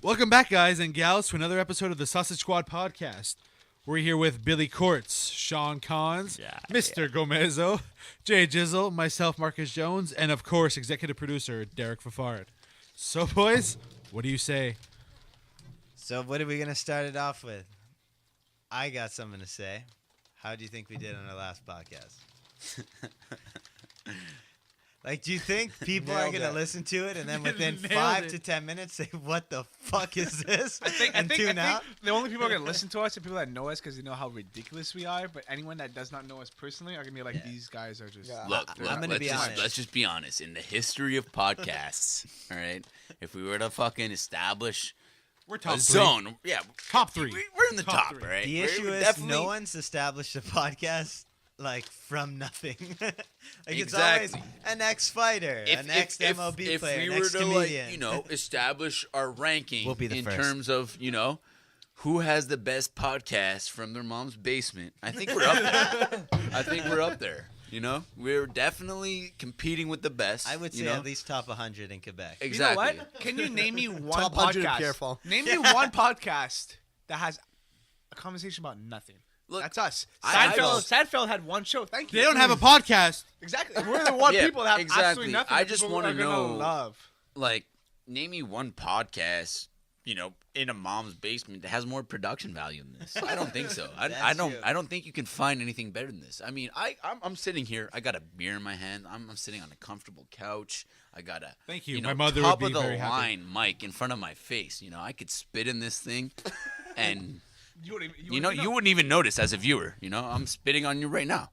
Welcome back, guys and gals, to another episode of the Sausage Squad podcast. We're here with Billy Courts, Sean Cons, Mr. Gomezzo, Jay Jizzle, myself, Marcus Jones, and of course, executive producer Derek Fafard. So, boys, what do you say? So what are we going to start it off with? I got something to say. How do you think we did on our last podcast? Like, do you think people are going to listen to it and then within 5 to 10 minutes say, what the fuck is this? I think the only people who are going to listen to us are people that know us because they know how ridiculous we are. But anyone that does not know us personally are going to be like, these guys are just... Yeah. Look, I'm gonna be honest. let's just be honest. In the history of podcasts, all right, if we were to fucking establish We're top a three. zone, yeah, Top three. we're in the Top top, three. right? The We're issue is definitely- no one's established a podcast like from nothing. Like it's Exactly. always an ex-fighter, an ex-MLB player, if an we were to ex-comedian. establish our ranking We'll be the in first. terms of who has the best podcast from their mom's basement, I think we're up there. We're definitely competing with the best. I would say at least top 100 in Quebec. Exactly. You know what? Can you name me one Top 100 podcast? careful. Name me one podcast that has a conversation about nothing. Look, That's us. I- Seinfeld had one show. Thank you. They don't have a podcast. Exactly. We're the one Yeah, people that have exactly. absolutely nothing. I that just people wanna are gonna know- love. Like, name me one podcast, in a mom's basement that has more production value than this. I don't think so. I don't think you can find anything better than this. I mean, I'm sitting here. I got a beer in my hand. I'm sitting on a comfortable couch. I got a Thank you. My mother would top be of the very happy. line mic in front of my face. I could spit in this thing, and You wouldn't even, you wouldn't even notice as a viewer. I'm spitting on you right now.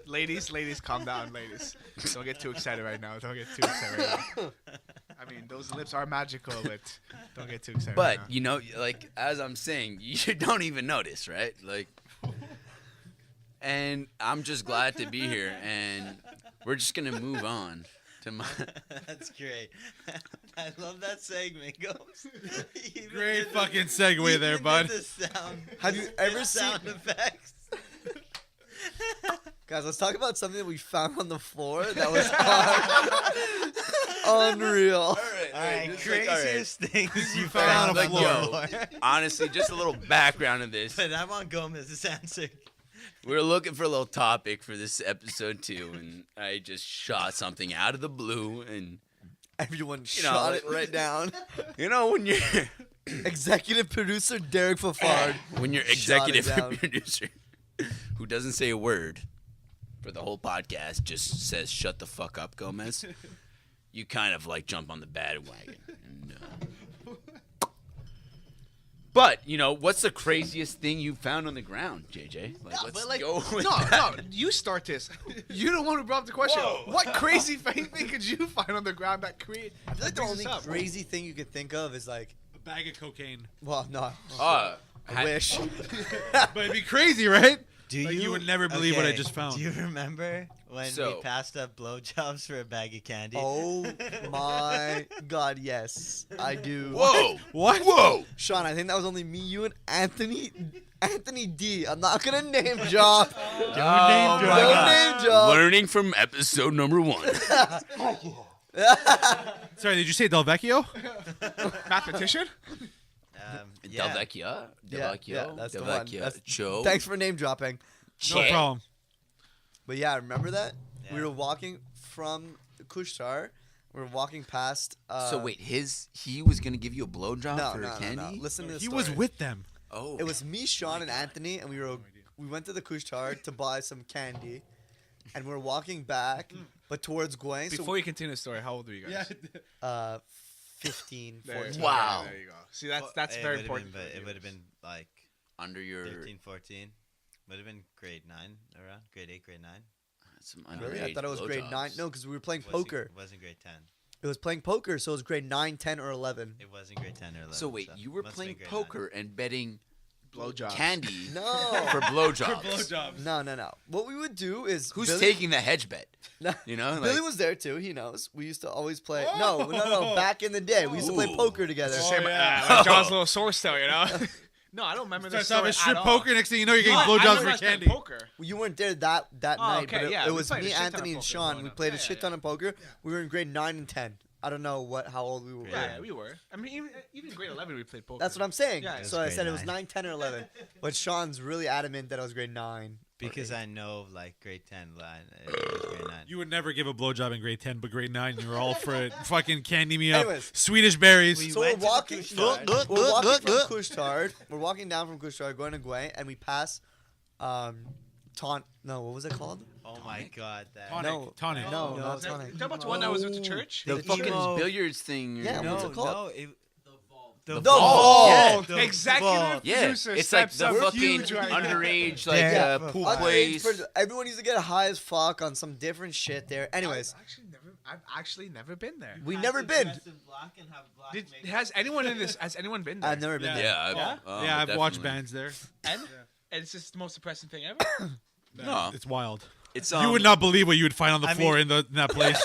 Ladies, calm down, ladies. Don't get too excited right now. I mean, those lips are magical, but don't get too excited But right now. like as I'm saying, you don't even notice, right? Like, and I'm just glad to be here, and we're just gonna move on to my. That's great. I love that segment. Goes. Great fucking segue there, bud. The sound. Have you ever seen... sound effects? Guys, let's talk about something that we found on the floor that was unreal. All right, craziest things you found found on on the the floor. floor. Honestly, just a little background of this. But I want Gomez's answer. We were looking for a little topic for this episode too, and I just shot something out of the blue, and Everyone know, shot like- it right down. when you're Executive producer Derek Fafard. when your Shot it executive down. producer, who doesn't say a word for the whole podcast, just says "shut the fuck up, Gomez," you kind of like jump on the bandwagon. And, but what's the craziest thing you found on the ground, JJ? Let's go. With that. No, you start this. You're the one who brought up the question. Whoa. What crazy thing could you find on the ground that create? I feel like the only crazy thing you could think of is like, A bag of cocaine. well, no. Uh, I wish. But it'd be crazy, right? Do Like, you would never believe what I just found. Do you remember when So- we passed up blowjobs for a bag of candy? Oh my God, yes, I do. Whoa! What? Whoa! Sean, I think that was only me, you, and Anthony D. I'm not gonna name drop. Don't name my drop. Don't God. name drop. Learning from episode number 1. Sorry, did you say Del Vecchio? Mathematician? Del Vecchio. Del Vecchio. that's the Del one. Vecchio. That's- Joe. Thanks for name dropping. No problem. But yeah, remember that? We Yeah. were walking from Kushtar. We were walking past. So wait, he was gonna give you a blowjob No, for no, no, candy? no. Listen to this He story. was with them. Oh, It was me, Sean, and Anthony, and we went to the Kushtar to buy some candy, and we're walking back, but towards Gwen. Before you continue the story, how old were you guys? So, 15, There, 14. Wow. Okay, there you go. See, that's very important. But it would have been like under your 13, 14. Would have been grade 9 around. Grade 8, grade 9. some Really? I underage thought it was grade blowjobs. 9. No, because we were playing poker. Wasn't grade 10. It was playing poker, so it was grade 9, 10, or 11. It wasn't grade 10 or 11. So wait, you were must have been playing grade poker and betting Blowjobs. candy No. for blowjobs. Blowjobs. No. What we would do is Who's Billy, taking the hedge bet? No, Billy like- was there too. He knows. We used to always play. Oh. No. Back in the day, we used to play Ooh. poker together. Oh, Same, yeah. like John's little source tale, No, I don't remember this Starts off story as strip at all. poker. Next thing you know, you're getting No, I blowjobs know for that's not candy. Poker. Well, you weren't there that night, okay, but yeah, it we was played a me, shit ton of Anthony, and poker Sean. growing We up. played Yeah, a shit yeah. ton of poker. We were in grade 9 and 10. I don't know how old we were. Yeah, we were. I mean, even grade 11 we played poker. That's what I'm saying. Yeah, So I grade said it was 9. 9, 10, or 11. But Sean's really adamant that I was grade 9. Because I know, like, grade 10, it was grade 9. You would never give a blowjob in grade 10, but grade 9, you were all for it. Fucking candy me up. Anyways. Swedish berries. We So went we're to the walking, Couche-Tard. we're walking from Couche-Tard. We're walking down from Couche-Tard, going to Guay, and we pass, what was it called? Oh my god, that. Tonic. No. Tonic. No, No, not Is that, Tonic. is that about the one that was with the church? The fucking emo- billiards thing. Yeah, No, what's it called? no, the vault. The Executive vault. Yeah, producer it's like steps the up fucking huge right now. underage Yeah. pool Underage place. person- Everyone used to get high as fuck on some different shit there. Anyways, I've actually never been there. we never been. Has anyone been there? I've never been Yeah. there. Yeah, Yeah, I've watched definitely. bands there. And it's just the most depressing thing ever. No, It's wild. it's You would not believe what you would find on the I floor mean- in that place.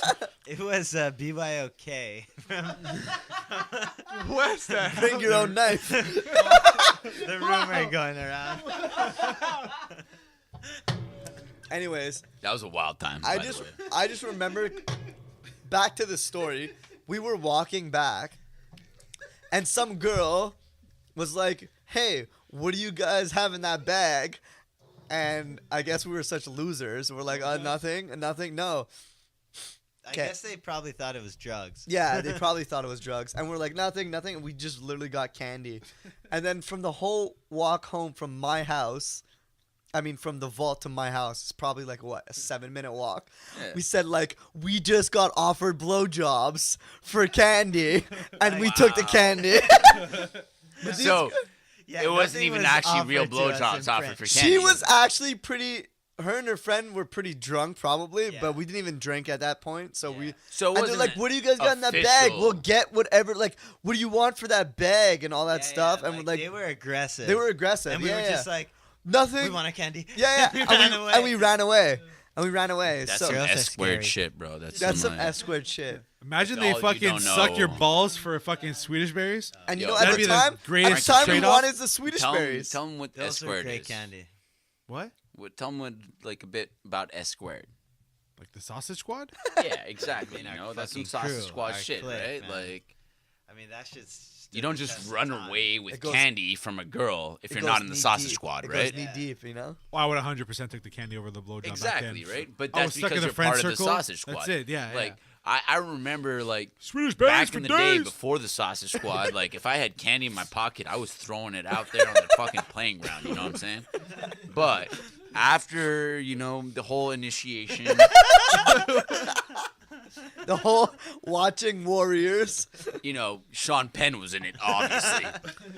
It was BYOK. What's that? Bring your own knife. The rumor going around. Anyways, that was a wild time. I by just the way. I just remember back to the story. We were walking back, and some girl was like, "Hey, what do you guys have in that bag?" And I guess we were such losers. We're like, nothing, no. I 'Kay. guess they probably thought it was drugs. Yeah, they probably thought it was drugs. And we're like, nothing. And we just literally got candy. And then from the whole walk home from my house, from the vault to my house, it's probably like, what, a 7-minute walk? Yeah. We said, like, we just got offered blowjobs for candy, and we took the candy. So Yeah, it wasn't nothing even was actually real offered to us blowjobs in offered print. for candy. She was actually pretty... Her and her friend were pretty drunk, probably, Yeah. but we didn't even drink at that point. So we... So it And they're wasn't like, what do you guys got in that bag? official. We'll get whatever. Like, what do you want for that bag and all that stuff? And we're like, they were aggressive. they were aggressive. and we yeah, were just like, nothing. we want a candy. Yeah, We yeah. ran and, away. and we ran away. And we ran away. That's so some Girls are S squared scary. shit, bro. That's some like- S squared shit. Imagine All they you fucking don't suck your know. balls for fucking Swedish berries. And you Yo, know, that'd at be the the time, greatest we trade-off. wanted the Swedish Tell berries. them what S Those were squared great is. candy. What? Tell them what, like a bit about S squared. Like the Sausage Squad? Yeah, exactly. I mean, You our know, that's some fucking sausage crew, squad our shit, clique, right? man. Like, I mean, that shit's. you don't just run away with It goes- candy from a girl if It you're goes not in the knee sausage deep. squad, It right? goes knee deep, you know? Well, I would 100% take the candy over the blowjob Exactly, back then. right? But I that's was stuck because in the you're friend part of circle. the sausage squad. That's it, yeah. Like, I remember, like, Swedish berries back for in the days. day before the sausage squad, like, if I had candy in my pocket, I was throwing it out there on the fucking playing ground, you know what I'm saying? But after, you know, the whole initiation, The whole watching Warriors. you know, Sean Penn was in it, obviously.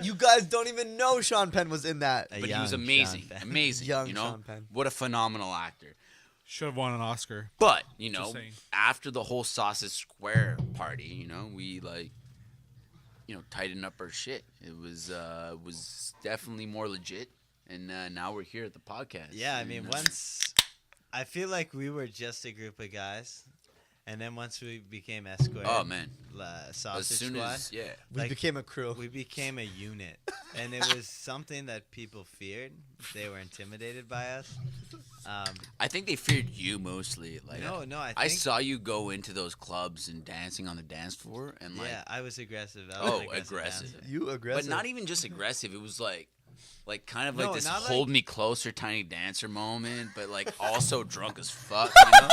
You guys don't even know Sean Penn was in that. But he was amazing. Amazing. Young you know? Sean Penn. What a phenomenal actor. Should have won an Oscar. But, you know, Just saying. after the whole Sausage Square party, you know, we like, you know, tightened up our shit. It was definitely more legit. And now we're here at the podcast. Yeah, I and, mean, once I feel like we were just a group of guys, and then once we became S squared, Oh man. Sausage As soon Squad, as yeah. We like, became a crew. we became a unit, and it was something that people feared. They were intimidated by us. I think they feared you mostly. Like No, I think, saw you go into those clubs and dancing on the dance floor and like Yeah, I was aggressive. I was oh, an aggressive. dancer. You aggressive. But not even just aggressive. It was like kind of like No, this not hold like- me closer tiny dancer moment, but like also drunk as fuck, you know?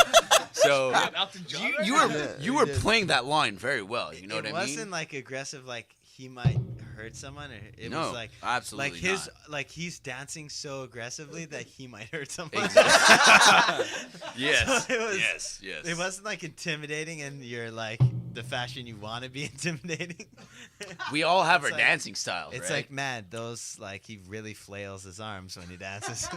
So Elton John you, right you now? were Yeah, you we were did. playing that line very well. You know It what I mean? wasn't like aggressive, like he might hurt someone. It No, was like absolutely like his not. like he's dancing so aggressively that he might hurt someone. Yes. So it was- yes. Yes. It wasn't like intimidating, and you're like the fashion you want to be intimidating. We all have our It's like- dancing styles, It's right? like, man, those like he really flails his arms when he dances.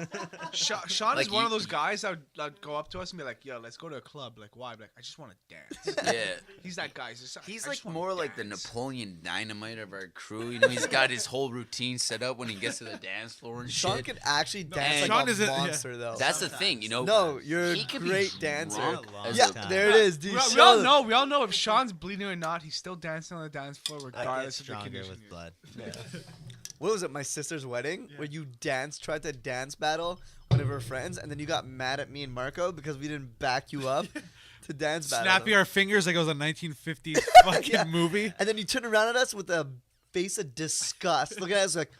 Sean Like is one you- of those guys that would go up to us and be like, "Yo, let's go to a club." Like, why? Like, I just want to dance. yeah. He's that guy. He's He's like more like the Napoleon Dynamite of our crew. You know, he's got his whole routine set up when he gets to the dance floor and Sean shit. can actually dance and- like Sean a isn't- yeah. monster, though. That's the thing, you know. No, you're he a could great be dancer. drunk Yeah, as Yeah, a- time. there it is, dude. We Show all them. know. We all know if Sean's bleeding or not. He's still dancing on the dance floor I get regardless of the stronger condition. with blood. What was it, my sister's wedding, where you tried to dance battle one of her friends, and then you got mad at me and Marco because we didn't back you up? to dance battle. Snapping our fingers like it was a 1950s fucking movie. And then you turn around at us with a face of disgust, looking at us like,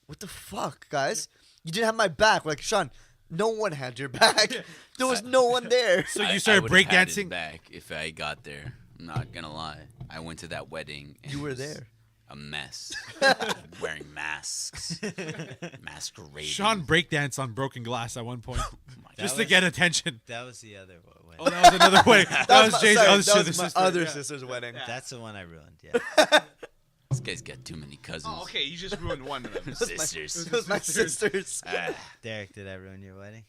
"What the fuck, guys? You didn't have my back." Like, Sean, no one had your back. There was no one there. So you started breakdancing back if I got there. I'm not gonna lie. I went to that wedding. And You were it was there. A mess. Wearing masks. Masquerading. Sean breakdanced on broken glass at one point, just to get attention. That was the other one. Oh, that was another wedding. That was Jay's other sister. Other sister's wedding. That's the one I ruined. Yeah. This guy's got too many cousins. Oh, okay. You just ruined one of them. Sisters. It was my sisters. Derek, did I ruin your wedding?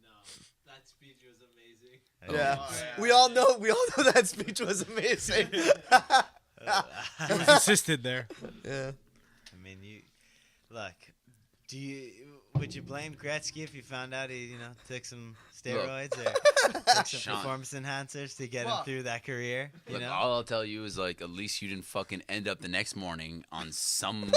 No, that speech was amazing. Yeah. Oh, yeah. We all know that speech was amazing. It was assisted there. Yeah. I mean, look. Would you blame Gretzky if you found out he, took some steroids or took some Sean. performance enhancers to get him through that career? Look, all I'll tell you is like, at least you didn't fucking end up the next morning on some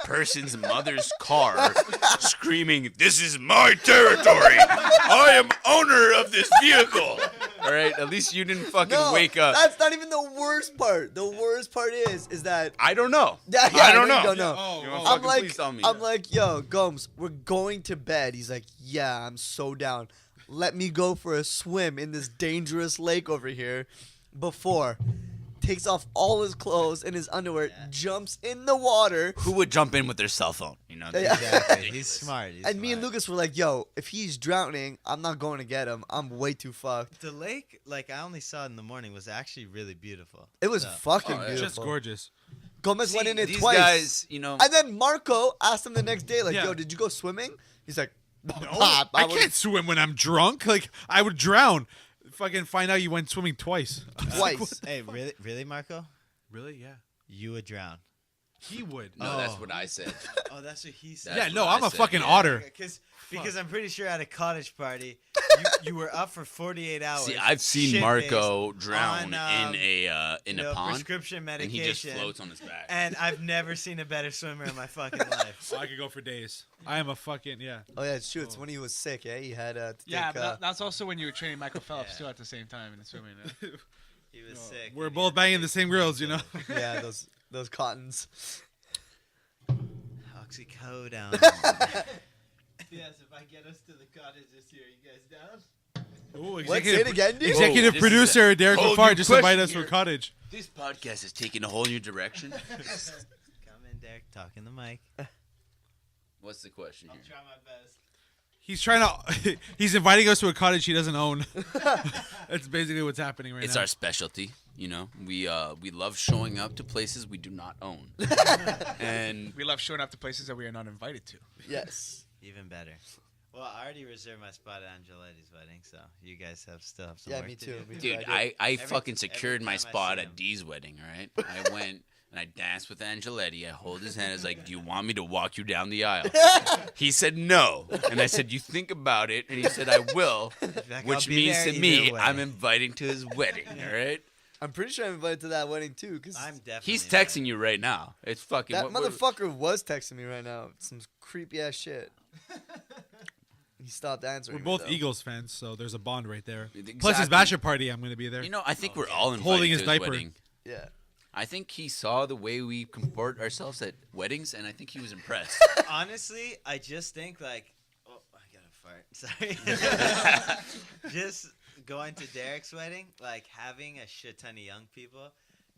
person's mother's car screaming, "This is my territory! I am owner of this vehicle!" All right, at least you didn't fucking wake up. That's not even the worst part. The worst part is that I don't know. Yeah, I don't know. know. Don't know. Oh, You wanna oh. fucking please tell me. I'm like, yo, Gomes, we're going to bed. He's like, yeah, I'm so down. Let me go for a swim in this dangerous lake over here. Before takes off all his clothes and his underwear, jumps in the water. Who would jump in with their cell phone? You know. Yeah. Exactly. He's smart. And me and Lucas were like, yo, if he's drowning, I'm not going to get him. I'm way too fucked. The lake, like I only saw it in the morning, was actually really beautiful. It was So- fucking yeah. beautiful. Just gorgeous. Gomez went in it these twice. guys, And then Marco asked him the next day, like, Yeah. yo, did you go swimming? He's like, no, I can't swim when I'm drunk. Like, I would drown. Fucking find out you went swimming twice. twice. Hey, really, Marco? Really? Yeah. You would drown. He would. No, that's what I said. Oh, that's what he said. That's Yeah, no, what I'm I a said, fucking yeah. otter. Because I'm pretty sure at a cottage party, you were up for 48 hours. See, I've seen shit-faced Marco drown on, in a pond, prescription and medication. he just floats on his back. And I've never seen a better swimmer in my fucking life. I could go for days. I am a fucking, yeah. Oh, yeah, it's true. It's when he was sick, yeah? He had to Yeah, take, but that's also when you were training Michael Phelps Yeah. too at the same time in the swimming. He was sick. We're and he both had banging to the same girls, you know? yeah, those cottons. Oxycodone. Yes, if I get us to the cottage this year, you guys down? Ooh, What? Say it again, dude? Executive Whoa, this producer is a Derek whole Lafar new just invited question us for here. cottage. This podcast is taking a whole new direction. Come in, Derek. Talk in the mic. What's the question I'll here? try my best. He's trying to. He's inviting us to a cottage he doesn't own. That's basically what's happening right It's now. our specialty, you know. We love showing up to places we do not own, and We love showing up to places that we are not invited to. Yes. Even better. Well, I already reserved my spot at Angeletti's wedding, so you guys still have some Yeah, work me to too. do. Me too. dude, I I Every- fucking every secured my time I spot see at him. Dee's wedding. Right, I went and I danced with Angeletti. I hold his hand. I was like, "Do you want me to walk you down the aisle?" He said no, and I said, "You think about it," and he said, "I will," Like, which I'll be means there to either me, way. I'm inviting to his wedding. All right. I'm pretty sure I'm invited to that wedding, too, because I'm definitely. He's texting you right now. It's fucking. that what- motherfucker was texting me right now. Some creepy-ass shit. He stopped answering We're me, both though. Eagles fans, so there's a bond right there. Exactly. Plus his bachelor party, I'm going to be there. You know, I think we're all invited Holding to his diaper. wedding. Yeah. I think he saw the way we comport ourselves at weddings, and I think he was impressed. Honestly, I just think like, oh, I gotta fart. Sorry. Just going to Derek's wedding, like having a shit ton of young people,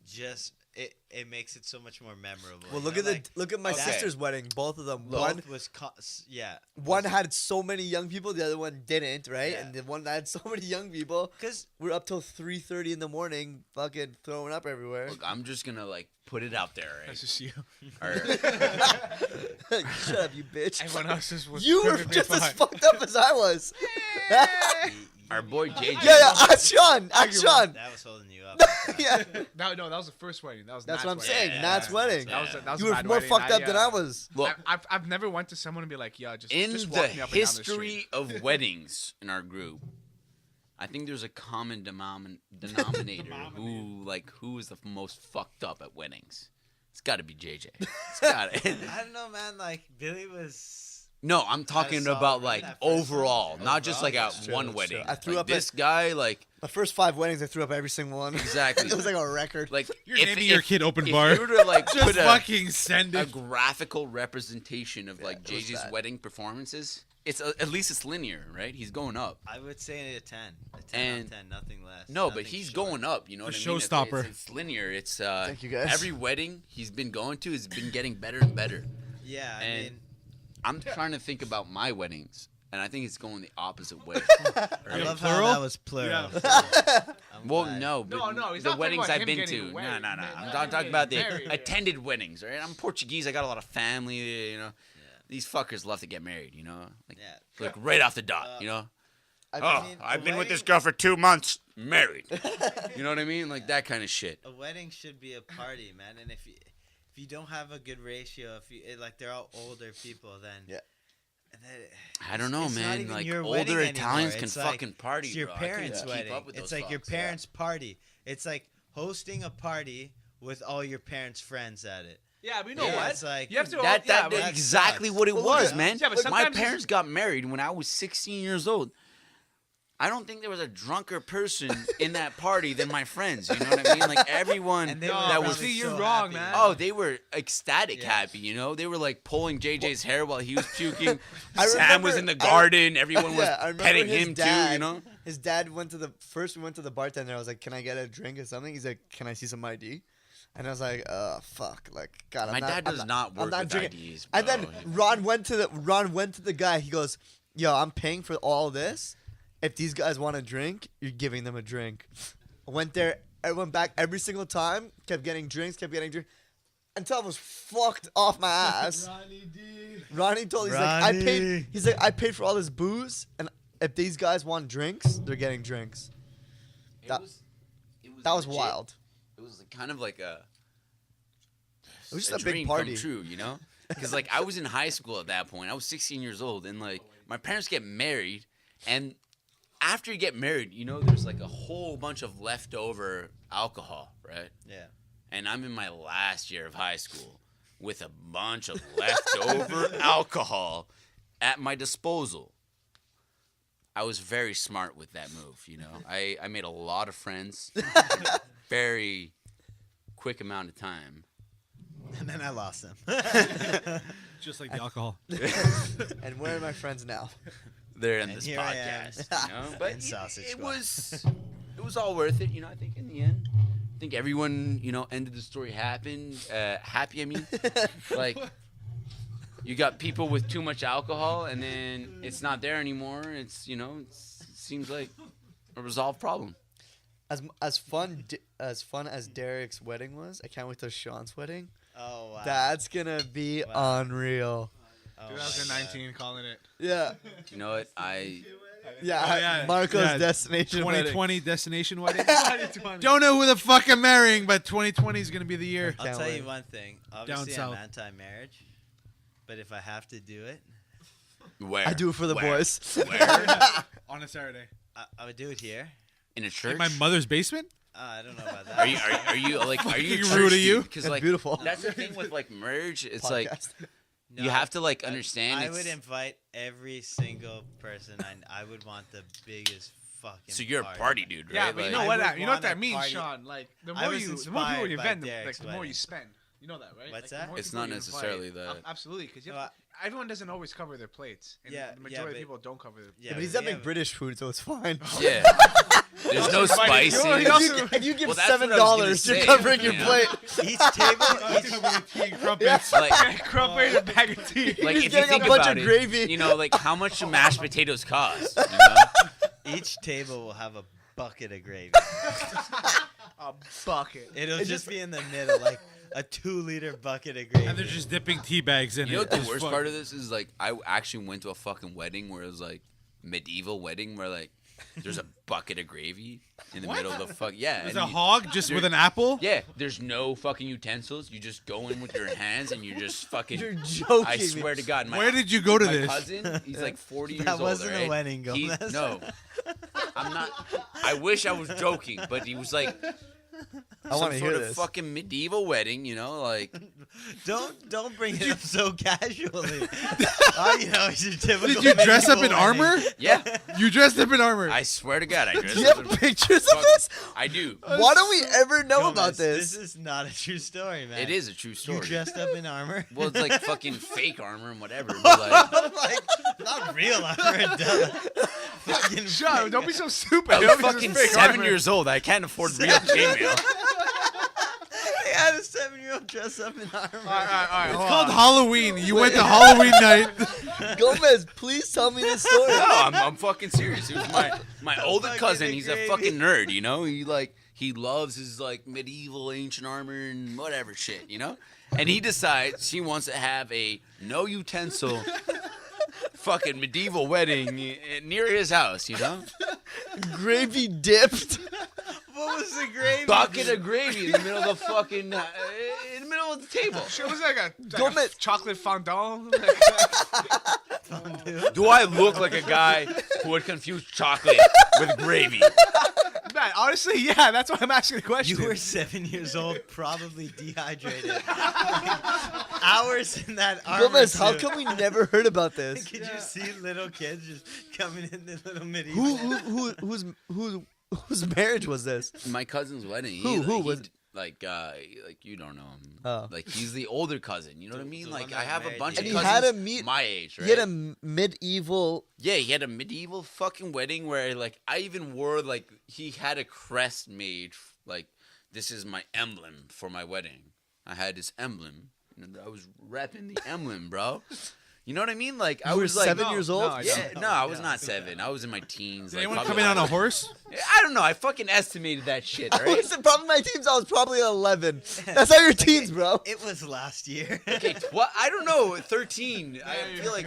just it makes it so much more memorable. Well, you look know, at the like, look at my Okay. sister's wedding. Both of them. both was yeah. One had so many young people. The other one didn't. Right. Yeah. And the one that had so many young people. Because We're up till 3:30 in the morning, fucking throwing up everywhere. Look, I'm just gonna like put it out there, That's right? just you. Shut up, you bitch. Everyone else just was. You were perfectly just as fine. fucked up as I was. Our boy JJ. Yeah, ask Sean. Ask Sean. that was holding you up. Yeah, No, that was the first wedding. That was that's Nat's what I'm wedding. saying. Yeah, Nat's yeah, wedding. That was a, that was You a were bad more wedding. fucked up than I was. Look, I've never went to someone and be like, yeah, just in just the walk me up and down the street. history of weddings in our group, I think there's a common denominator who is the most fucked up at weddings. It's got to be JJ. It's got to. I don't know, man. Like Billy was No, I'm talking solid about run like that first overall, one. not just like at Overall, true, one that's wedding. true. I threw Like, up this guy, like My first 5 weddings, I threw up every single one. exactly. It was like a record. Like You're naming your kid open bar. If you were to like Just put fucking send a it. graphical representation of like it was JJ's bad. wedding performances, it's at least it's linear, right? He's going up. I would say a 10. A 10 And- out of 10, nothing less. No, but nothing he's short. going up. You know A what I mean? showstopper. It's linear. It's Thank you, guys. every wedding he's been going to has been getting better and better. Yeah, I And- mean, I'm trying to think about my weddings, and I think it's going the opposite way. I Yeah, love plural? how that was plural. Yeah. I'm Well, glad. no, but No, he's the not talking weddings about I've him been getting to. married. No. Man, I'm not talking getting about the married. attended weddings, right? I'm Portuguese. I got a lot of family. You know, these fuckers love to get married. You know, Yeah. like right off the dot. You know, I mean, I've a been with this wedding- girl for 2 months, married. You know what I mean? Like that kind of shit. A wedding should be a party, man. And if you don't have a good ratio, like they're all older people, then Yeah. then I don't know, it's not man. even Like your older wedding Italians anymore. can It's like, fucking party. It's your bro. I couldn't parents' keep wedding. up with It's those like your fucks. parents' party. It's like hosting a party with all your parents' friends at it. Yeah, but you know Yeah, what? it's like- you have to. That yeah, that's but- exactly sucks. what it Well, was, yeah. man. Yeah, but My sometimes parents got married when I was 16 years old. I don't think there was a drunker person in that party than my friends. You know what I mean? Like everyone And they No, were that but was. probably see, you're so wrong, happy. man. Oh, they were ecstatic Yeah. happy. You know, they were like pulling JJ's hair while he was puking. I Sam was remember- in the garden. Everyone was Yeah, I remember petting his him dad- too. You know. His dad went to we went to the bartender. I was like, "Can I get a drink or something?" He's like, "Can I see some ID?" And I was like, fuck, like, God, My dad does not work with drinking." IDs, And then bro. Ron went to the guy. He goes, "Yo, I'm paying for all this. If these guys want a drink, you're giving them a drink." I went there. I went back every single time. Kept getting drinks. Until I was fucked off my ass. Ronnie told Ronnie. he's like, I paid for all this booze, and if these guys want drinks, they're getting drinks. That was legit. wild. It was kind of like a. It was just a a big dream party. come true, you know? Because like I was in high school at that point. I was 16 years old, and like my parents get married, and after you get married, you know, there's like a whole bunch of leftover alcohol, right? Yeah. And I'm in my last year of high school with a bunch of leftover alcohol at my disposal. I was very smart with that move, you know. I made a lot of friends, very quick amount of time. And then I lost them. Just like the alcohol. And where are my friends now? There in And this here I am. podcast, you know. But In Sausage it Squad. was all worth it, you know. I think in the end, I think everyone, you know, ended the story happy. I mean, like you got people with too much alcohol, and then it's not there anymore. It's it seems like a resolved problem. As fun as Derek's wedding was, I can't wait till Sean's wedding. Oh, wow. That's gonna be Wow. unreal. Oh, my 2019, calling it. Yeah, You know what? Oh, yeah. Marco's Yeah, destination 2020 destination wedding. Don't know who the fuck I'm marrying, but 2020 is gonna be the year. I'll Can't tell wait. you one thing. Obviously, I'm south. anti-marriage, but if I have to do it, Where I do it for the Where? boys. Where? On a Saturday. I would do it here. In a church? In my mother's basement? I don't know about that. Are you like are you Fucking rude of you. Because That's like beautiful. that's the thing with like marriage. It's like Podcast. No, you have to like I- understand. I it's- would invite every single person. I would want the biggest fucking. so you're a party dude, right? Yeah, but Like- you know I what? would You know what want a that means, party. Sean. Like the I more was people inspired you by invent, Derek's the more wedding. you spend. You know that, right? What's the that? more It's people not you necessarily invite- that. Absolutely, because Well, everyone doesn't always cover their plates. And Yeah, the yeah, majority of but- people don't cover their. Yeah, Yeah, but he's we having have- British food, so it's fine. Yeah. There's no Invited- spices. He also- If you give Well, that's what I was gonna $7, you're say, covering your you know? plate. Each table, Crumpets. Like, Crumpet and a bag of tea. like He's if you getting a think bunch about of it, gravy. you know, like how much do mashed potatoes cost? You know? each table will have a bucket of gravy. A bucket. It'll It's just just- be in the middle, like a 2-liter bucket of gravy. And they're just dipping tea bags in You know it. what the Just worst fuck- part of this is? Like, I actually went to a fucking wedding where it was like medieval wedding where like there's a bucket of gravy in the middle of the fuck. Yeah. There's and a you- hog just you're- with an apple? Yeah, there's no fucking utensils. You just go in with your hands and you just fucking. You're joking. I swear to God, Where did you go to my this? cousin? He's like 40 years That old. wasn't a right? wedding, He- Gomez. No, I'm not. I wish I was joking, but he was like, I want to hear sort of this. fucking medieval wedding, you know, like. Don't bring it up so casually. You know, it's your typical. Did you dress up in medieval armor? wedding. Yeah, You dressed up in armor. I swear to God, I dressed Do you up have in- pictures of Fuck. this? I do. Why don't we ever know Gomez, about this? This is not a true story, man. It is a true You story. dressed up in armor. Well, it's like fucking fake armor and whatever. But like, Like, not real armor. Duh. Fucking Sean, fake. don't be so stupid. I was Don't be so fucking fake 7 armor. years old. I can't afford real chainmail. They had a 7-year-old dress up in armor. All right, It's hold called on. Halloween. You went to Halloween night. Gomez, please tell me this story. No, I'm fucking serious. It was my older Fucking cousin. He's a gravy. fucking nerd, you know. He loves his like medieval ancient armor and whatever shit, you know. And he decides he wants to have a no utensil fucking medieval wedding near his house, you know. Gravy dipped. What was the gravy? Bucket of gravy in the middle of the fucking in the middle of the table. Shit was like a Gomez. chocolate fondant. Do I look like a guy who would confuse chocolate with gravy? Man, honestly, yeah, that's why I'm asking the question. You were 7 years old, probably dehydrated. Like, hours in that armor Gomez, how suit. come we never heard about this? Could you see little kids just coming in the little medieval? Whose marriage was this? My cousin's wedding. Who was- like you don't know him. Oh. Like he's the older cousin. You know what I mean? the Like one I that have a married bunch you. of And he cousins had a meet- my age, right? He had a medieval. Yeah, he had a medieval fucking wedding where like I even wore like he had a crest made like this is my emblem for my wedding. I had this emblem. And I was repping the emblem, bro. You know what I mean? Like I You were was like 7 years old? I Yeah, don't. no, I was not 7. I was in my teens. Did like, anyone probably come in on a like- horse? I don't know. I fucking estimated that shit, I right? was probably my teens. I was probably 11. That's how your teens, bro. It was last year. Okay, I don't know. 13. I feel like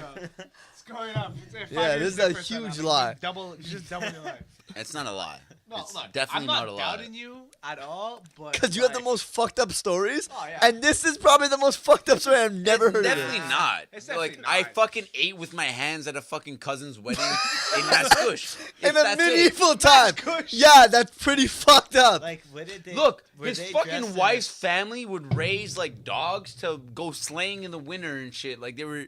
It's going up. It's a 5 Yeah, years this is a difference right huge now. lie. You just double your life. it's not a lie. No, It's look, definitely I'm not a lie. doubting you at all, but Because you have the like, most fucked up stories. Oh, yeah. And this is probably the most fucked up story I've never It's heard of. definitely It. not. It's Like definitely I not. fucking ate with my hands at a fucking cousin's wedding in Mascouche. In a That's it. medieval time. Kush. Yeah, that's pretty fucked up. Like, what did they? Look, were his they fucking dressed in wife's family would raise like dogs to go slaying in the winter and shit. Like they were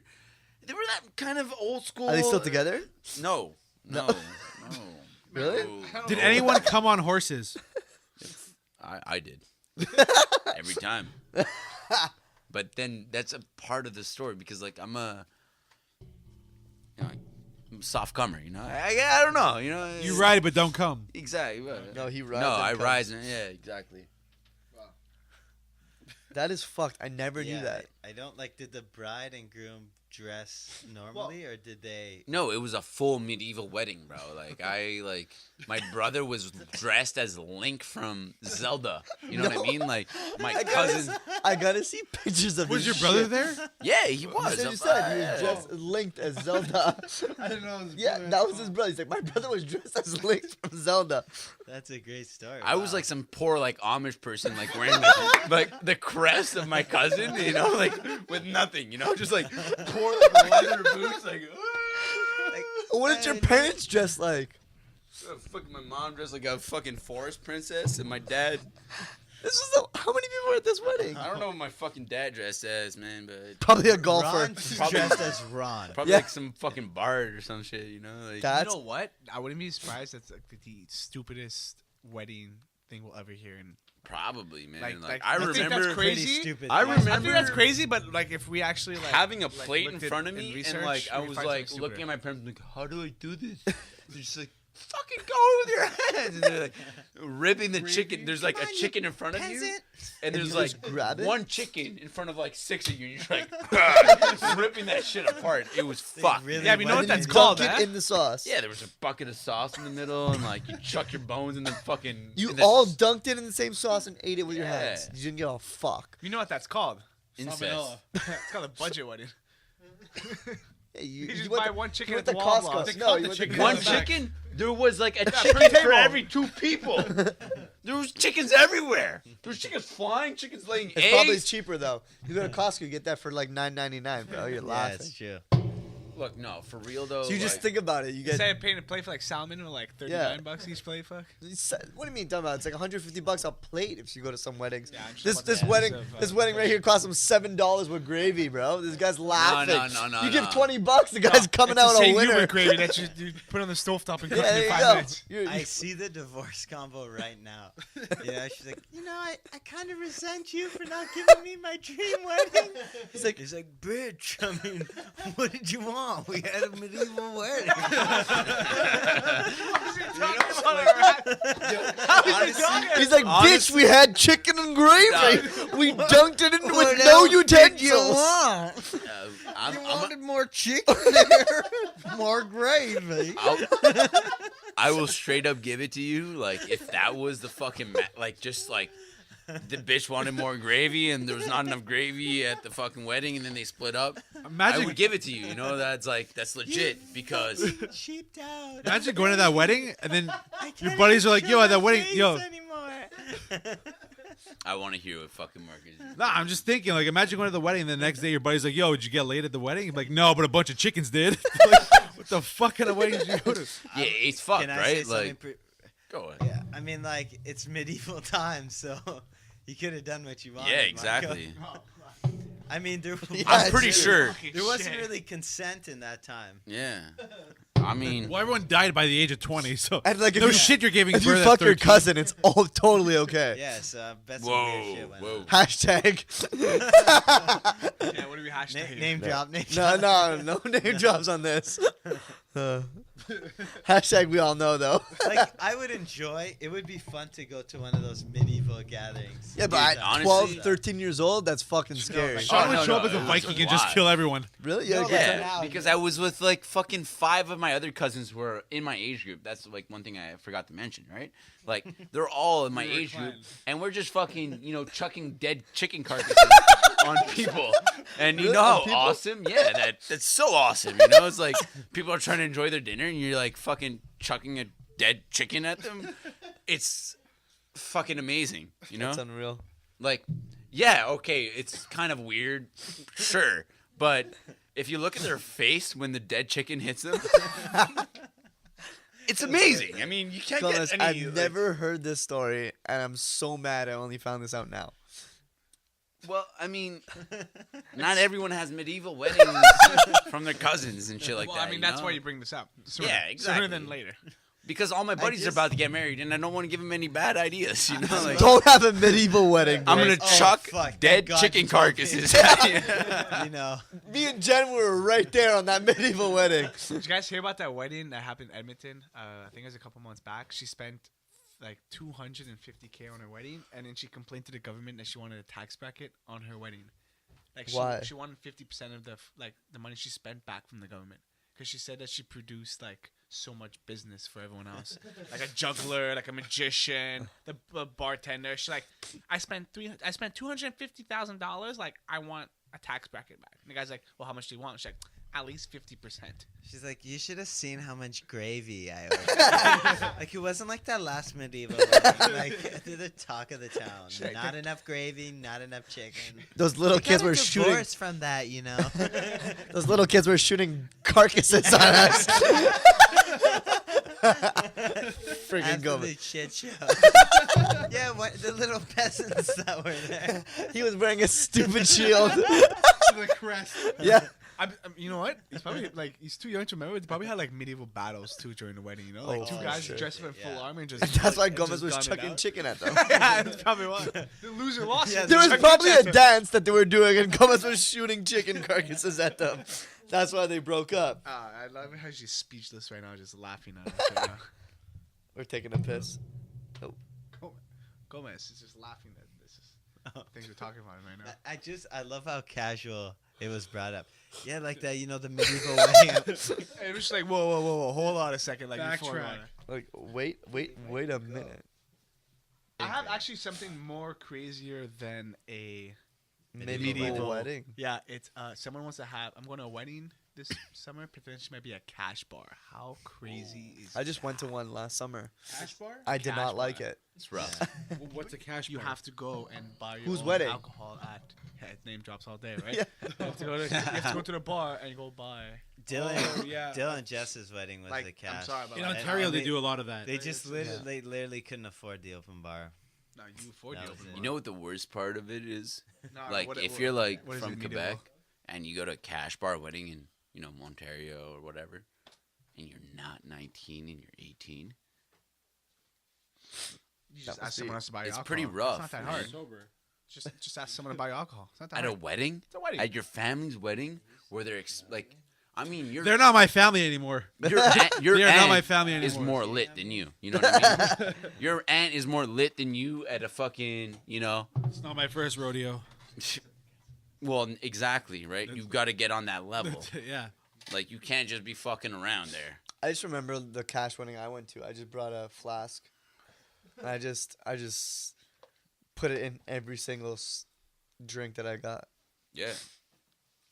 that kind of old school. Are they still together? No. No. Really? No. Did anyone come on horses? I did. Every time. But then that's a part of the story because like I'm a soft comer, you know. I don't know, you know. You ride, but don't come. Exactly. No, he rides. No, and I comes. rise and yeah, exactly. That is fucked. I never knew that. I don't like. Did the bride and groom dress normally, or did they? No, it was a full medieval wedding, bro. Like my brother was dressed as Link from Zelda. You know what I mean? Like my cousin. I gotta see pictures of Was your this brother shit. there? Yeah, he You was. said, you said he was just linked as Zelda. I didn't know. Yeah, that was his brother. He's like, my brother was dressed as Link from Zelda. That's a great story. I was Wow. like some poor like Amish person like wearing like the crest of my cousin, you know, like with nothing, you know, just like poor like leather boots, like. What did your parents dress like? Fucking my mom dressed like a fucking forest princess, and my dad. This was how many people were at this wedding? I don't know what my fucking dad dressed as, man, but Probably a golfer. Ron Probably- dressed as Ron. probably Yeah. like some fucking bard or some shit, you know, like. That's You know what? I wouldn't be surprised. That's like the stupidest wedding thing we'll ever hear. And Probably, man. Like- Like, like, I I think remember that's Pretty crazy. stupid. I thing. remember- I think that's crazy, but like if we actually like having a like, plate in looked at- front of and me, researched, and like I we'd was find like something looking at stupider. my parents, like, how do I do this? They're just like, fucking go with your hands, and they're like ripping the chicken. There's like a chicken in front of you, and there's you like just grab it? one chicken in front of like 6 of you, and you're like ripping that shit apart. It was fucked. really Yeah, but you know went what And that's you called, dunk huh? it in the sauce. Yeah, there was a bucket of sauce in the middle, and like you chuck your bones in the fucking. You in the all dunked it in the same sauce and ate it with your Yeah. hands. You didn't give a fuck. You know what that's called? incest. It's called a budget wedding. Hey, you just went buy to- one chicken you went at to the Costco. Wawa. They No, cut you the went to chicken One in the back. chicken? There was like a per chicken for table. every 2 people. There was chickens everywhere. There was chickens flying, chickens laying It's probably eggs. cheaper though. You go to Costco, you get that for like $9.99, bro. You're Yeah, laughing. it's true. Look, no, for real though. So you just like, think about it. You get. Instead of paying to play for like salmon or like $39 each plate, fuck. What do you mean, dumb about? It's like $150 a plate if you go to some weddings. Yeah, I'm just This about this to wedding ask if, this wedding right here costs him $7 with gravy, bro. This guy's laughing. no, You give no. $20, the guy's coming It's out the a same winner. Cuban gravy that you put on the stovetop and cook Yeah, in there you 5 go. minutes. I see the divorce combo right now. Yeah, she's like, I kind of resent you for not giving me my dream wedding. He's like, bitch. I mean, what did you want? We had a medieval wedding. He's like, bitch, we had chicken and gravy. We dunked it in with no utensils. I'm wanted more chicken, more gravy. I will straight up give it to you. Like, if that was the fucking just like the bitch wanted more gravy and there was not enough gravy at the fucking wedding and then they split up, Imagine I would give it to you. You know, that's legit because Cheaped out. Imagine going to that wedding and then I your can't buddies are even like, show yo, at that my wedding, face yo. anymore. I want to hear what fucking Marcus. Nah, I'm just thinking, like, imagine going to the wedding and the next day your buddy's like, yo, did you get laid at the wedding? You're like, no, but a bunch of chickens did. Like, what the fuck kind of wedding did you go to? Yeah, it's fucked, Can I right? say Like, something? go ahead. Yeah, I mean, like, it's medieval times, so you could have done what you wanted. Yeah, Marco. exactly. I mean, I'm pretty sure. there wasn't really consent in that time. Yeah. I mean, Well, everyone died by the age of 20, so And like, if no you, shit you're giving if birth you at fuck your 13. cousin, it's all totally okay. Yeah, so that's some weird whoa, shit went whoa. on. Hashtag. Yeah, what do we hashtag? Name drop, name No, drop. no name drops on this. Hashtag we all know though. Like, I would enjoy. It would be fun to go to one of those medieval gatherings. Yeah, but at honestly- 12, 13 years old, that's fucking scary. like- Sean Oh, would no, show up no, as a it was Viking and just wild. kill everyone. Really? No, Yeah. but okay. for now, because I was with like fucking 5 of my other cousins who were in my age group. That's like one thing I forgot to mention, right? Like they're all in my We were age group, clans. and we're just fucking, chucking dead chicken carcasses on people. And you Really? know On how people? awesome? Yeah, that's so awesome. You know, it's like people are trying to enjoy their dinner, and you're like fucking chucking a dead chicken at them. It's fucking amazing. You know, That's unreal. like, yeah, okay, it's kind of weird, sure, but if you look at their face when the dead chicken hits them, it's amazing. I mean, you can't Gomez, get any. I've never heard this story, and I'm so mad I only found this out now. Well, I mean, not everyone has medieval weddings from their cousins and shit like Well, that. I mean, you that's know? why you bring this up. Yeah, exactly. Sooner than later. Because all my buddies just- are about to get married, and I don't want to give them any bad ideas. You know, like Don't have a medieval wedding. I'm bro. gonna Oh, chuck fuck, dead thank God chicken you told me. carcasses. You know. Me and Jen were right there on that medieval wedding. Did you guys hear about that wedding that happened in Edmonton? I think it was a couple months back. She spent like $250K on her wedding, and then she complained to the government that she wanted a tax bracket on her wedding. Like Why? she wanted 50% of the money she spent back from the government, because she said that she produced like so much business for everyone else, like a juggler, like a magician, the bartender. She's like, I spent $250,000. Like, I want a tax bracket back. And the guy's like, well, how much do you want? She's like, at least 50%. She's like, you should have seen how much gravy I ordered. Like, it wasn't like that last medieval wedding. Like, they're the talk of the town. Shit. Not enough gravy, not enough chicken. Those little We kids got a were shooting. divorce from that, you know. Those little kids were shooting carcasses on us. Friggin' After Gomez. the shit show. Yeah, what, the little peasants that were there. He was wearing a stupid shield. The crest. Yeah. You know what? He's probably like, he's too young to remember. They probably had like medieval battles too during the wedding. You know, like Oh, two for guys sure. dressed up in full Yeah. armor and just. And that's why and Gomez just was gun it chucking out. chicken at them. Yeah, that's probably why. The loser lost. Yeah, it. There was Chuck probably a Manchester. dance that they were doing, and Gomez was shooting chicken carcasses at them. That's why they broke up. I love how she's speechless right now, just laughing at us. Right now. We're taking a piss. Gomez is just laughing at this. Things we're talking about right now. I love how casual it was brought up. Yeah, like that, you know, the medieval wedding. It was just like, whoa, hold on a second, like before. Backtrack. Like, wait a minute. I have actually something more crazier than a Medieval wedding. Yeah, it's someone wants to have. I'm going to a wedding this summer. Potentially might be a cash bar. How crazy is? I just went to one last summer. Cash bar? I did Cash not like bar. it. It's rough. What's a cash You bar? have to go and buy your Whose own wedding? alcohol at Yeah, name drops all day, right? You have to go to the bar and go buy. Dylan Jess's wedding was Like, the cash. I'm sorry about In that. Ontario, they do a lot of that. They just literally couldn't afford the open bar. No, you afford That the was open it. bar. You know what the worst part of it is? No, Like, what- if what- you're like what is from it, Quebec medieval? and you go to a cash bar wedding in, Ontario or whatever, and you're not 19 and you're 18, You just That ask someone else to buy it's alcohol. pretty It's rough, not that man. hard. Sober. Just ask someone to buy alcohol. It's not that at a hard. wedding, It's a wedding. at your family's wedding, where they're you're They're not my family anymore. your aunt, They are not my family is anymore. more lit than you. You know what I mean? Your aunt is more lit than you at a fucking, It's not my first rodeo. Well, exactly, right? You've got to get on that level. Yeah. Like, you can't just be fucking around there. I just remember the cash wedding I went to. I just brought a flask. And I just put it in every single drink that I got. Yeah.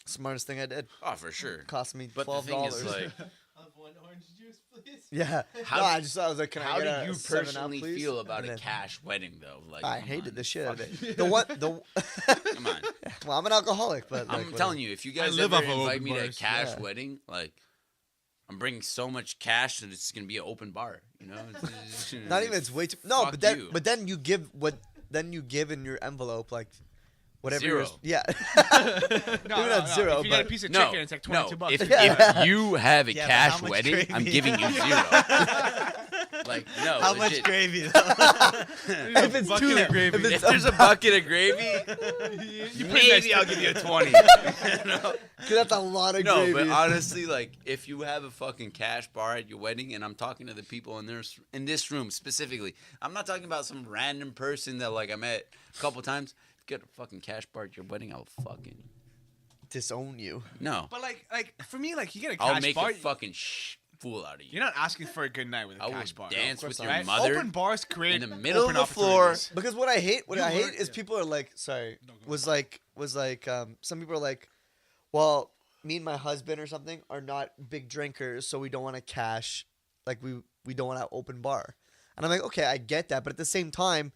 Smartest thing I did. Oh, for sure. Cost me But the $12. thing is, like, Of one orange juice, please. yeah. How- I was like, can how I get do you a 7 Up, personally please? feel about And a then- cash wedding, though? Like, I come hated on. the shit out of Fuck. it. Come Come on. Well, I'm an alcoholic, but I'm telling you, if you guys live ever off of invite open me to a bars. cash Yeah. wedding, like, I'm bringing so much cash that it's gonna be an open bar. It's Not even it's way too. No, Fuck but you. then you give Then you give in your envelope like whatever. Zero. Yeah. No, Maybe not zero, If you get a but- piece of No, chicken, it's like no. 22 bucks. If you have a Yeah, but cash how much wedding, gravy? I'm giving you 0. Like, no. How much legit. gravy though? if it's bucket two, of gravy. if it's If there's a bucket of gravy, maybe I'll give you a 20. cause that's a lot of No, gravy. but honestly, like, if you have a fucking cash bar at your wedding, and I'm talking to the people in this room specifically, I'm not talking about some random person that, like, I met a couple times. Get a fucking cash bar at your wedding, I'll fucking Disown you. no. But like for me, like you get a I'll cash make bar. a fucking fool out of you. You're not asking for a good night with a I will cash bar. dance course with not. your Right? mother Open bars create in the middle of open the floor. opportunities. Because what I hate is yeah. people are like, sorry, was like some people are like, well, me and my husband or something are not big drinkers, so we don't want to cash, like we don't want to open bar, and I'm like, okay, I get that, but at the same time,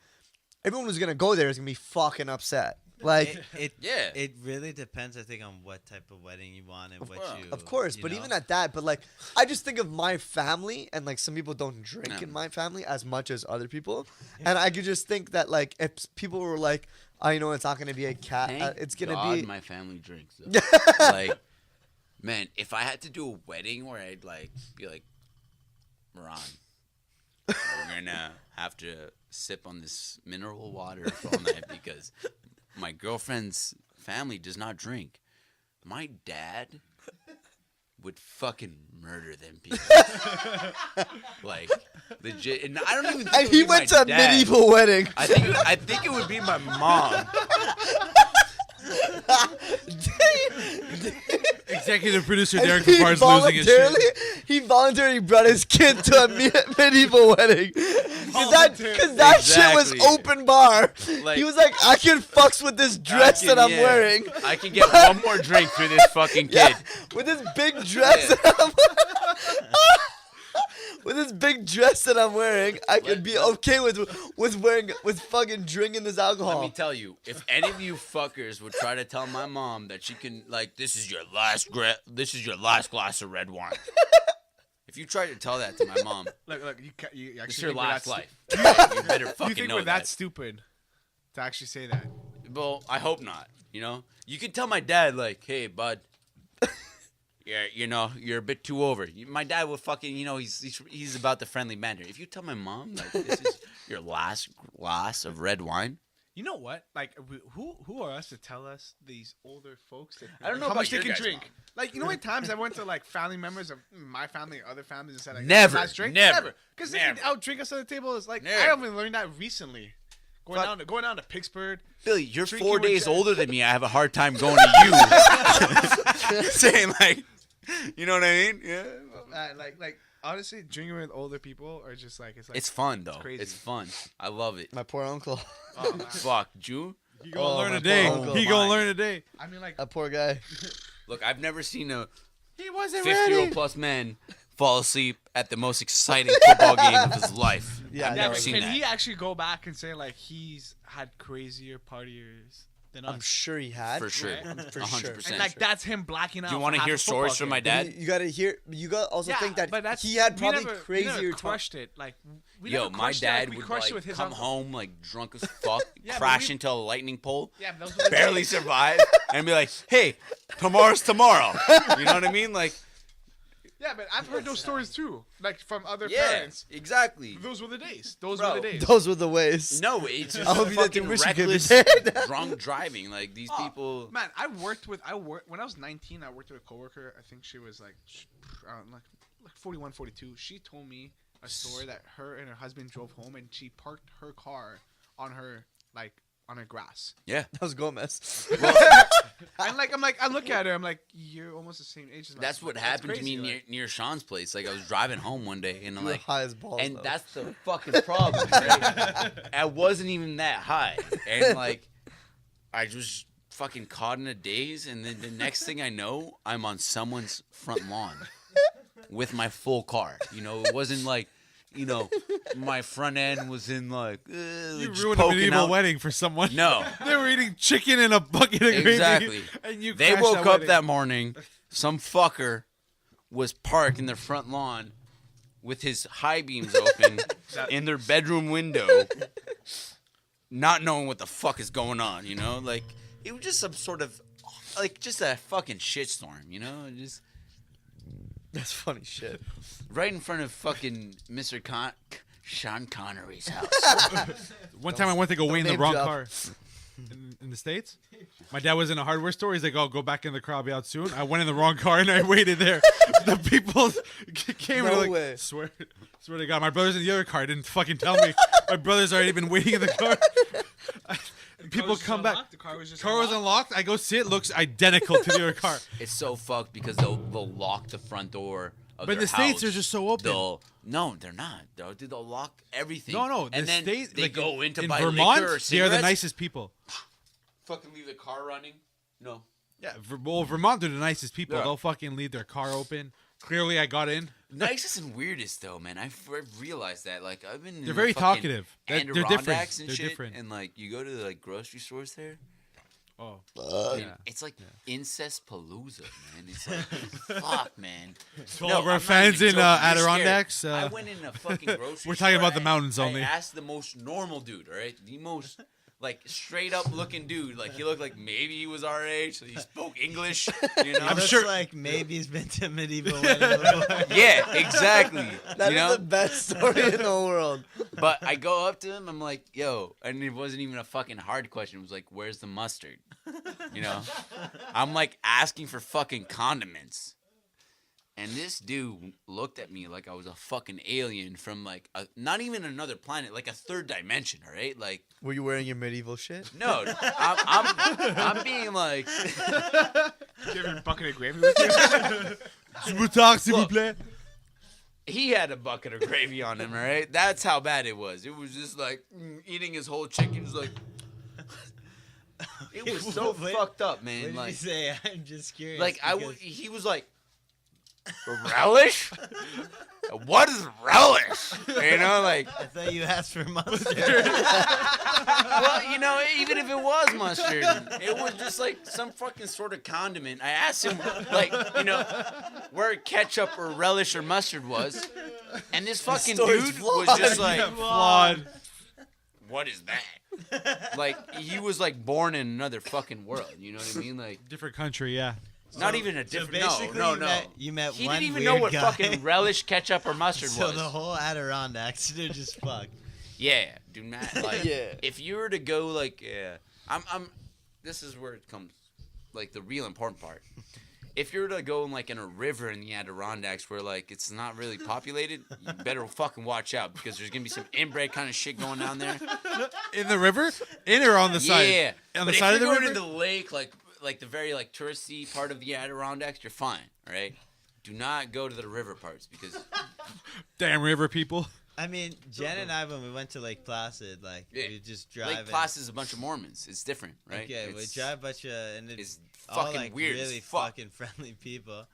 everyone who's gonna go there is gonna be fucking upset. Like, Yeah. It really depends, I think, on what type of wedding you want and what you. of course, you but know? even at that, but like, I just think of my family, and like some people don't drink No. in my family as much as other people, and I could just think that like if people were like, I know it's not gonna be a cat, Thank it's gonna God be. my family drinks. Though. Like, man, if I had to do a wedding where I'd like be like, Ron, we're gonna have to sip on this mineral water for all night because my girlfriend's family does not drink. My dad would fucking murder them people. Like, legit. And I don't even think And it he would be went my to a dad. medieval wedding. I think it would be my mom. Executive producer And Derek he Papard's losing his shit. He voluntarily brought his kid to a medieval wedding. Cause that shit was Exactly. open bar. Like- He was like, I can fucks with this dress that I'm wearing. I can get one more drink for this fucking kid. Yeah, with this big dress Yeah. that I'm with this big dress that I'm wearing, I could be okay with fucking drinking this alcohol. Let me tell you, if any of you fuckers would try to tell my mom that she can, like, this is your last glass of red wine. If you try to tell that to my mom, Look, you actually it's your think we're last that life. You better You fucking think know we're that that. stupid to actually say that? Well, I hope not. You know, you can tell my dad, like, hey, bud. Yeah, you're a bit too over. My dad will fucking, he's about the friendly banter. If you tell my mom, like, this is your last glass of red wine, You know what? Like, who are us to tell us these older folks that I don't know how about much they your can guys' drink? mom. Like, you know, how many times I went to like family members of my family or other families and said, like, Never, last drink, never, because they never. can out drink us at the table. Is like Never. I only learned that recently. Going down to Pittsburgh. Billy, you're Drinking 4 with days Jack. older than me. I have a hard time going to you. Saying, like, you know what I mean? Yeah. Like honestly, drinking with older people are just like it's like It's fun, though. crazy. It's fun. I love it. My poor uncle. oh, man. Fuck, Jew. He gonna Oh, learn my a day. poor uncle. He gonna Mine. learn a day. I mean, like That poor guy. Look, I've never seen a He wasn't 50-year-old plus man fall asleep at the most exciting football game of his life. Yeah, I've I never know. seen can that. he actually go back and say like he's had crazier partiers They're not. I'm sure he had. For sure. Right? For 100%. sure. And like that's him blacking out. Do you want to half hear a football stories from my game. dad? You gotta hear. You gotta also think that but that's, he had we probably never- we crazier never time. crushed it. Like we Yo, never my crushed it, dad we would crushed it like with his come uncle. home like drunk as fuck, Yeah, but crash we- into a lightning pole, Yeah, but those were the barely days. survive, and be like, "Hey, tomorrow's tomorrow." You know what I mean? Like, Yeah, but I've heard those stories too, like from other yeah, parents. exactly. Those were the days. Those Bro, were the days. Those were the ways. No, it's just I hope you didn't fucking wish you could be reckless, dead. drunk driving. Like these people. Man, I worked when I was 19. I worked with a coworker. I think she was like, like 41, 42. She told me a story that her and her husband drove home and she parked her car on her on her grass. Yeah, That was Gomez. And I look at her. I'm like, you're almost the same age as my that's husband. what happened to me crazy, near Sean's place. Like I was driving home one day, and I'm You were like, high as balls. and though. that's the fucking problem. Right? I wasn't even that high, and like, I was fucking caught in a daze, and then the next thing I know, I'm on someone's front lawn with my full car. You know, it wasn't like, you know, my front end was in like. You just ruined a poking medieval out. wedding for someone. No, They were eating chicken in a bucket of gravy. exactly. And you They crashed woke that up wedding. that morning. Some fucker was parked in their front lawn with his high beams open in their bedroom window, not knowing what the fuck is going on. You know, like it was just some sort of like just a fucking shitstorm. You know, just That's funny shit. right in front of fucking Mr. Sean Connery's house. One time I went to go wait in the name wrong drop. car in the States. My dad was in a hardware store. He's like, "Oh, go back in the car. I'll be out soon." I went in the wrong car and I waited there. The people came and No like, way. swear to God, my brother's in the other car. Didn't fucking tell me. My brother's already been waiting in the car. People come back. The car was just Car was unlocked. I go see it. Looks identical to the other car. It's so fucked because they'll lock the front door of But in their the States, house. they're just so open. No, they're not. They'll lock everything. No. And the then States, they like, go in to in buy Vermont, liquor or they are the cigarettes. nicest people. Fucking leave the car running. No. Yeah, Vermont, they're the nicest people. Yeah. They'll fucking leave their car open. Clearly, I got in. Nicest and weirdest though, man. I've realized that. Like I've been. in They're the very fucking talkative. They're different. Adirondacks and They're shit, different. And like you go to the like grocery stores there, Oh, and yeah. it's like incest palooza, man. It's like fuck, man. To all No, of our I'm not fans even in joking. You're scared. Adirondacks, I went in a fucking grocery we're talking store, about the mountains I only. asked the most normal dude, all right? The most like straight up looking dude. Like he looked like maybe he was our age. So he spoke English, you know? I'm Looks sure- like maybe he's been to medieval wedding before. Yeah, exactly. That you is know? the best story in the world. But I go up to him, I'm like, yo, and it wasn't even a fucking hard question. It was like, where's the mustard? You know? I'm like asking for fucking condiments. And this dude looked at me like I was a fucking alien from like not even another planet, like a third dimension, all right? Like, Were you wearing your medieval shit? no, I'm being like, You have your bucket of gravy with you? S'il vous plaît, s'il vous Look. plaît. he had a bucket of gravy on him, all right? That's how bad it was. It was just like eating his whole chicken. Was like, it was so Wait, fucked up, What man. did Like, you say? I'm just curious. like because- he was like, relish? What is relish? You know, like, I thought you asked for mustard. well, you know, even if it was mustard, it was just like some fucking sort of condiment. I asked him, like, you know, where ketchup or relish or mustard was, and this fucking story's dude was just like, Flawed. what is that? Like, he was like born in another fucking world. You know what I mean? Like, Different country, yeah. not even a So different. basically, no. you met He one didn't even weird know what guy. fucking relish, ketchup, or mustard So was. the whole Adirondacks, they're just fucked. Yeah, do not like. Yeah. If you were to go like, yeah, I'm. This is where it comes, like the real important part. If you were to go like in a river in the Adirondacks where like it's not really populated, you better fucking watch out because there's gonna be some inbred kind of shit going down there. In the river? In or on the side? Yeah, On but the side if of the you're going river? to the lake, like the very like touristy part of the Adirondacks, you're fine. All right. Do not go to the river parts because Damn river people. I mean, Jen and I, when we went to Lake Placid, like, Yeah. we just drive. Lake Placid is a bunch of Mormons. It's different, right? Okay, we It's- drive a bunch of, and It's all fucking like weird as really fuck. fucking friendly people.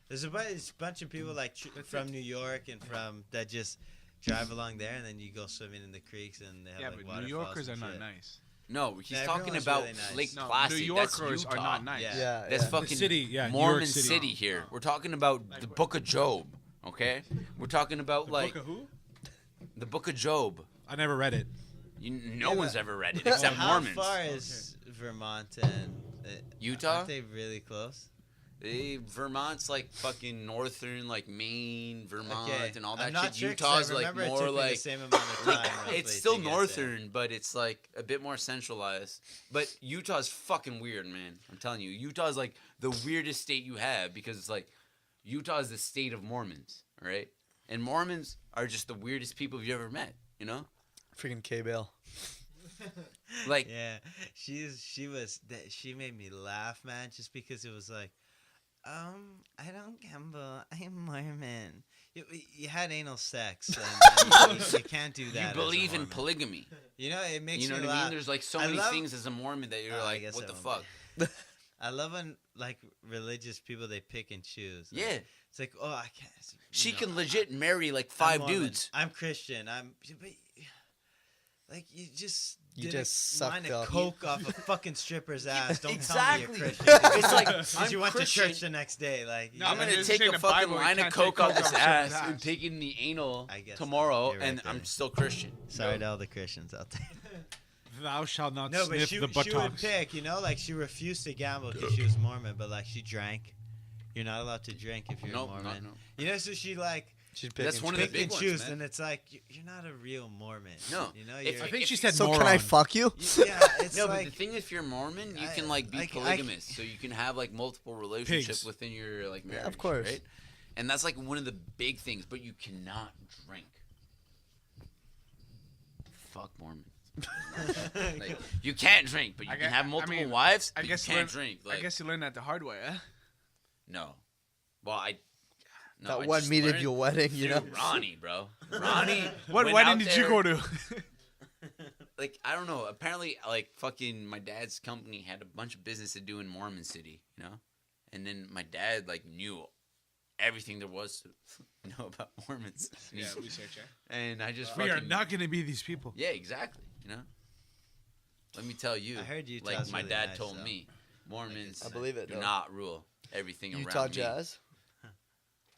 There's a bunch of people like from New York and from that just drive along there, and then you go swimming in the creeks and they have Yeah, like but waterfalls New Yorkers are and not shit. nice. No, he's No, talking everyone's about really nice. Lake No, Placid. New That's Yorkers are Utah. not nice. Yeah. That's The fucking city, yeah, New Mormon York City. City here. We're talking about the Book of Job, okay? We're talking about like Book of who? the Book of Job. I never read it. No one's ever read it except How Mormons. far is Vermont and Utah? Aren't they really close? Vermont's like fucking northern, like Maine, Vermont, Okay. and all I'm that not shit. sure 'cause Utah's I like remember it more took me the like same amount of time. roughly it's still to get there. northern, but it's like a bit more centralized. But Utah's fucking weird, man. I'm telling you, Utah's like the weirdest state you have because it's like Utah is the state of Mormons, all right? And Mormons are just the weirdest people you ever met, you know? Freaking K-Bale. Like, Yeah, she made me laugh, man, just because it was like, I don't gamble. I'm Mormon. You had anal sex, and you can't do that. you as a believe in Mormon. polygamy. You know, it makes You know me what I laugh. mean? There's like so I many love- things as a Mormon that you're I like, guess what I the won't fuck? I love when like religious people they pick and choose. Like, Yeah. it's like, oh, I can't. She no, can legit marry like I'm 5 Mormon. dudes. I'm Christian. But, like you just You did just a line sucked of up. coke off a fucking stripper's ass. Don't exactly. tell me you're Christian. It's like, Because I'm you went Christian. to church the next day. Like No, I'm but gonna it's take in a the fucking Bible, you line of can't take coke off coke this off someone's ass and ass. taking the anal I guess tomorrow, you're right and there. I'm still Christian. sorry to all the Christians out there. Thou shalt not No, but sniff she the would buttocks. pick. You know, like she refused to gamble because she was Mormon, but like she drank. You're not allowed to drink if you're Nope, Mormon. not, no. You know, so she like She's That's picking. one of the pick big and ones, choose, man. and it's like you're not a real Mormon. No. you know, If you're, I think she If- said So moron. can I fuck you? yeah, it's No, like but the thing, if you're Mormon, you I- can like be like, I- polygamous, so you can have like multiple relationships Pigs. within your like marriage. of course. right? And that's like one of the big things. But you cannot drink. Fuck Mormons. Like, you can't drink, but you I can gue- have I multiple mean, wives. I But guess you you can't learn- drink. Like, I guess you learned that the hard way, eh? no. Well, no, That I one just meet at learned your wedding, you know? through Ronnie, bro. Ronnie. What went wedding out did you there- go to? Like, I don't know. Apparently, like, fucking my dad's company had a bunch of business to do in Mormon City, you know? And then my dad, like, knew everything there was to know about Mormons. And, Yeah, he's- research, eh? and I just We are fucking- not going to be these people. Yeah, exactly, you know? Let me tell you. I heard Utah's like, my really dad nice, told though. me, Mormons I believe it, do though. not rule everything Utah around Jazz.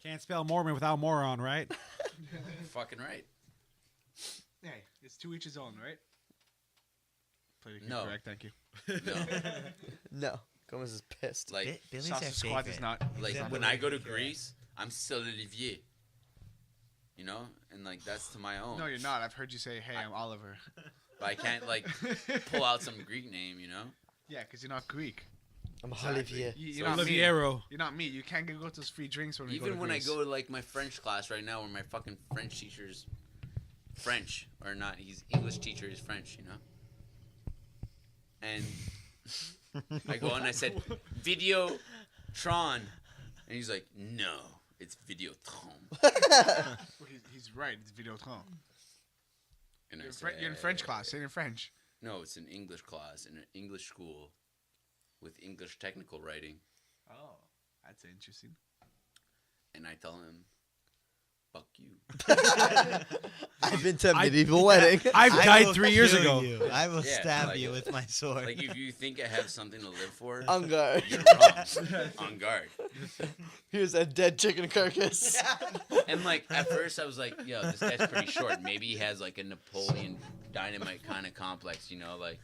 Can't spell Mormon without moron, right? me. Fucking right. Hey, it's to each his own, right? Politically No. correct, thank you. No. No. Gomez is pissed. Like, Billy's Sausage our Squad favorite. is not. like Except when for I the- go to yeah. Greece, I'm still Olivier. You know? And, like, that's to my own. No, you're not. I've heard you say, "Hey, I'm Oliver." But I can't, like, pull out some Greek name, you know? Yeah, because you're not Greek. I'm Olivier. You're not me. Oliviero. You're not me. You can't go to those free drinks when we go Even to when I Greece. go to, like, my French class right now, where my fucking French teacher's French, or not, he's English teacher is French, you know? And I go and I said, Videotron. And he's like, no, it's Videotron. Well, he's right. It's Videotron. And I You're in French class. Say it in French. No, it's an English class in an English school with English technical writing. Oh, that's interesting. And I tell him, fuck you. I've been to a medieval wedding. I've I died will 3 years kill ago. you. I will Yeah, stab like- you with my sword. Like, if you think I have something to live for, On guard. you're wrong. On guard. Here's a dead chicken carcass. And, like, at first I was like, yo, this guy's pretty short. Maybe he has, like, a Napoleon Dynamite kind of complex, you know? Like,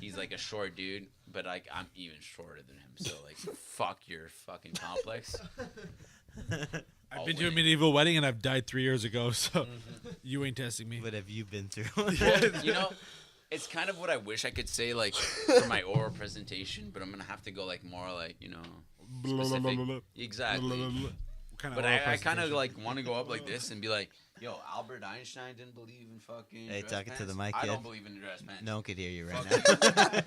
he's, like, a short dude, but, like, I'm even shorter than him. So, like, fuck your fucking complex. I've I'll been to a win. medieval wedding and I've died 3 years ago, so you ain't testing me. What have you been through? You know, it's kind of what I wish I could say, like, for my oral presentation, but I'm going to have to go, like, more, like, you know, specific. Exactly. What kind of But oral I kind of, presentation? like, want to go up like this and be like, yo, Albert Einstein didn't believe in fucking Hey, dress talking to pants. the mic, I kid. don't believe in dress pants. No one could hear you right now.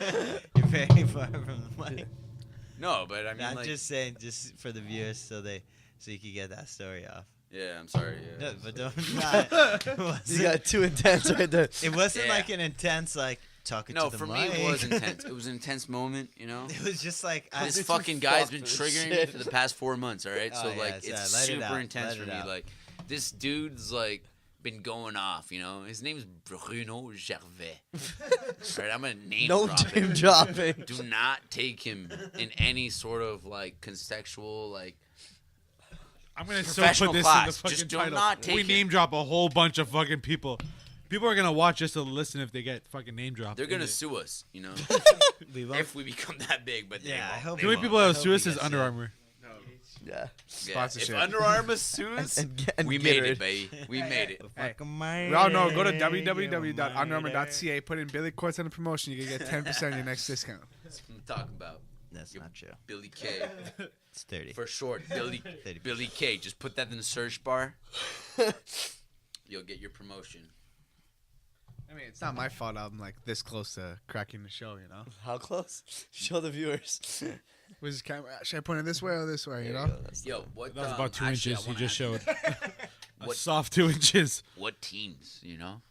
You're very far from the mic. No, but I mean, I'm like, just saying, just for the viewers, so you can get that story off. yeah, I'm sorry. Yeah. No, but don't. Not, You got too intense right there. it wasn't Yeah. like an intense like talking No, to the for mic. me, it was intense. It was an intense moment, you know? It was just like This too fucking guy's fucked been for this triggering me shit. for the past 4 months, all right? Oh, So, yeah, like, it's- it's let it super out, intense let for it me. out. Like, this dude's, like, been going off. You know, his name is Bruno Gervais. Right, I'm gonna name No drop name him. dropping. Do not take him in any sort of like contextual like. I'm gonna so Professional put this class. in the fucking Just do title. not take we it. name drop a whole bunch of fucking people. People are gonna watch just to listen if they get fucking name dropped. They're gonna sue us, you know, We won't. if we become that big. But they Yeah, I won't. hope They The only won't. people that I will hope sue we us is get Under sued. Armour. Yeah. Yeah. Sponsorship. If Under Armour sues, And we get made rid. it, baby. We made it. Hey, We we all know. Go to www.underarmour.ca. Put in Billy Quartz on the promotion. You can get 10% on your next discount. I'm talking about That's not true. Billy K. It's 30. For short, Billy 30%. Billy K. Just put that in the search bar. You'll get your promotion. I mean, it's not my fault I'm like this close to cracking the show, you know? How close? Show the viewers. Where's the camera? Should I point it this way or this way, you There know? go, that's Yo, what? That was about 2 actually, inches I you wanna just ask showed. A What- soft 2 inches. What teams? You know,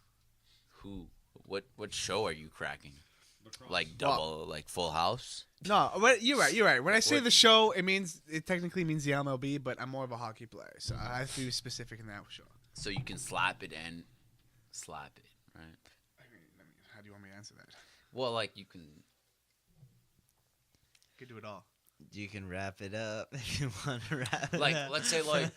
who? What show are you cracking? Like double, like Full House. No, but you're right. You're right. When I say What- the show, it technically means the MLB, but I'm more of a hockey player, so I have to be specific in that show. So you can slap it and slap it, right? I mean, how do you want me to answer that? Well, like you can. You can do it all. You can wrap it up if you want to wrap it Like, up. let's say, like,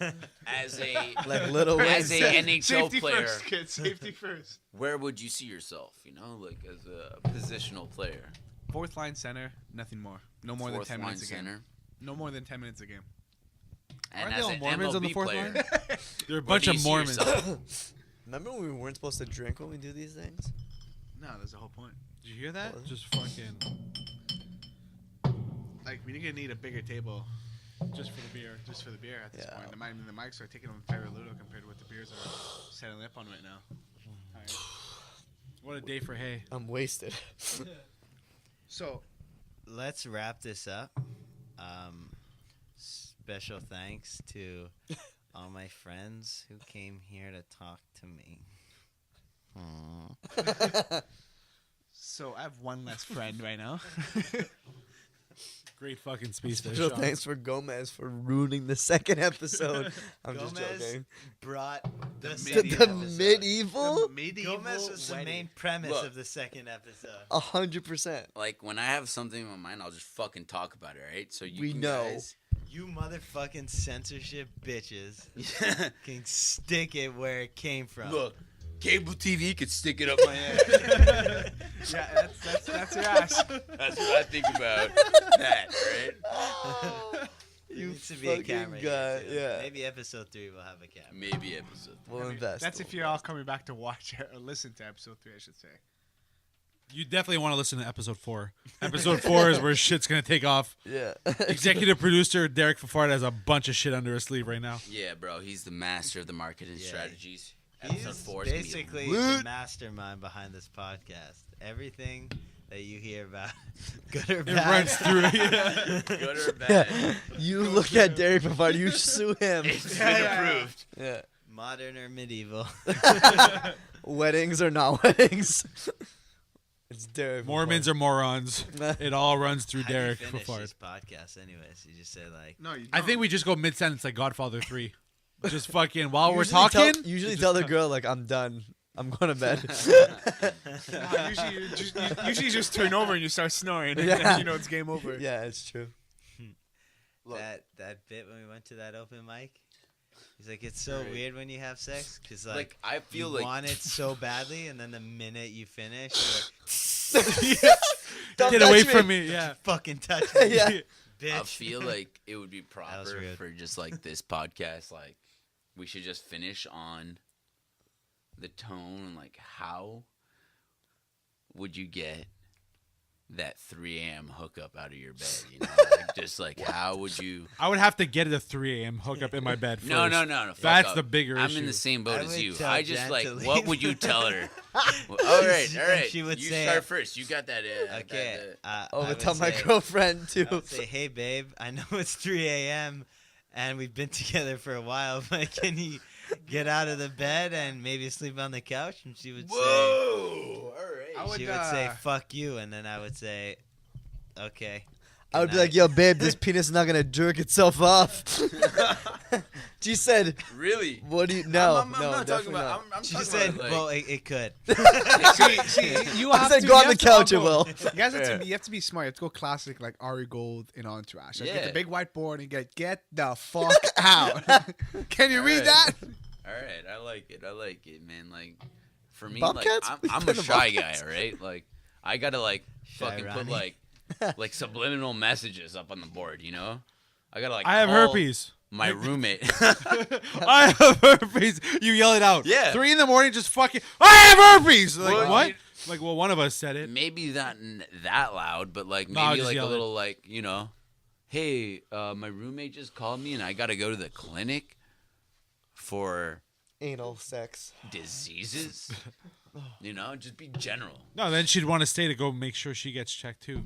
as a Like Little as Wayne. a NHL Safety player, first, kid. Safety first. where would you see yourself? You know, like as a positional player, Fourth line center, nothing more. No more fourth than 10 line minutes a game. center, No more than 10 minutes a game. and Aren't they as all an Mormons on the MLB fourth player, line? They're a where bunch do you of see Mormons. yourself? Remember when we weren't supposed to drink when we do these things? No, that's the whole point. Did you hear that? What? Just fucking. Like, we're gonna need a bigger table Just for the beer. just for the beer at this Yeah. point. The mics are taking them very little compared to what the beers are settling up on right now. Alright. What a day for hay. I'm wasted. So, Let's wrap this up. Special thanks to all my friends who came here to talk to me. Aw. so I have one less friend right now. Great fucking speech there, Special Sean. thanks for Gomez for ruining the second episode. I'm just Gomez joking. brought the The second The episode. medieval? medieval Gomez was the wedding. main premise Look. of the second episode. 100%. Like when I have something in my mind, I'll just fucking talk about it, right? So you We know. guys, You motherfucking censorship bitches can stick it where it came from. look, cable TV could stick it up my ass. Yeah, that's your ass. That's what I think about that, right? There needs to be fucking a camera guy, here too. yeah. Maybe episode 3 will have a camera. Maybe episode. We'll invest. That's we'll if you're all invest. coming back to watch or listen to episode 3, I should say. You definitely want to listen to episode 4. Episode 4 is where shit's gonna take off. Yeah. Executive producer Derek Fafard has a bunch of shit under his sleeve right now. Yeah, bro, he's the master of the marketing Yeah. strategies. Episode He's 4 is gonna be basically lit. the mastermind behind this podcast. Everything that you hear about, good or It bad, runs through. Yeah. good or bad. You look at Derek Pavard, you sue him. It's been approved. Yeah. modern or medieval. Weddings or not weddings. It's Derek. Mormons are morons. It all runs through How do you Derek finish Fafard. this podcast, anyways? You just say like, No, you don't. I think we just go mid sentence like Godfather 3. Just fucking while we're Usually talking. Usually just tell the cut. girl like I'm done. I'm going to bed. No, usually you just turn over and you start snoring, and Yeah. then you know it's game over. Yeah, it's true. Look. that bit when we went to that open mic. He's like, it's so Right. weird when you have sex because Like I feel you like want it so badly, and then the minute you finish, Don't Get touch away from me. Yeah. you're like, fucking touch me, Yeah. bitch. I feel like it would be was proper rude. for just like this podcast. Like we should just finish on the tone and like how would you get that 3 a.m. hookup out of your bed? You know, like, just like how would you? I would have to get it at 3 a.m. hookup in my bed first. No. Fuck That's up. the bigger I'm issue. in the same boat I as would you. tell I just Jen like, to what leave. would you tell her? Well, all right. And she would you say, start first. You got that. Okay. that, Oh, I but would tell my say- girlfriend too. I would say, hey, babe, I know it's 3 a.m. and we've been together for a while, but can you get out of the bed and maybe sleep on the couch? And she would Whoa! All right. I would, say, fuck you. And then I would say, okay. I would be like, yo, babe, this penis is not gonna jerk itself off. She said, Really? what do you? No, I'm no, not talking definitely about. not. I'm She talking said, about, like, well, it could. See, you I have said, to, go you on the have to couch, it all will. You guys have to be smart. You have to go classic like Ari Gold in Entourage. Like, get the Yeah. big whiteboard and get the fuck out. Can you read Alright. that? All right, I like it, man. Like, for me, Bobcats? like, I'm We've a been shy Bobcats. guy, right? Like, I gotta like fucking put Ronnie. like subliminal messages up on the board, you know? I gotta like. I have call herpes. My roommate. I have herpes. You yell it out. Yeah. 3 a.m, just fucking. I have herpes. Like Well, what? you- Like well, one of us said it. Maybe not that loud, but like No, I'll maybe just like a yell it. little like, you know, hey, my roommate just called me and I gotta go to the clinic for Anal sex. diseases. You know, just be general. No, then she'd want to stay to go make sure she gets checked too.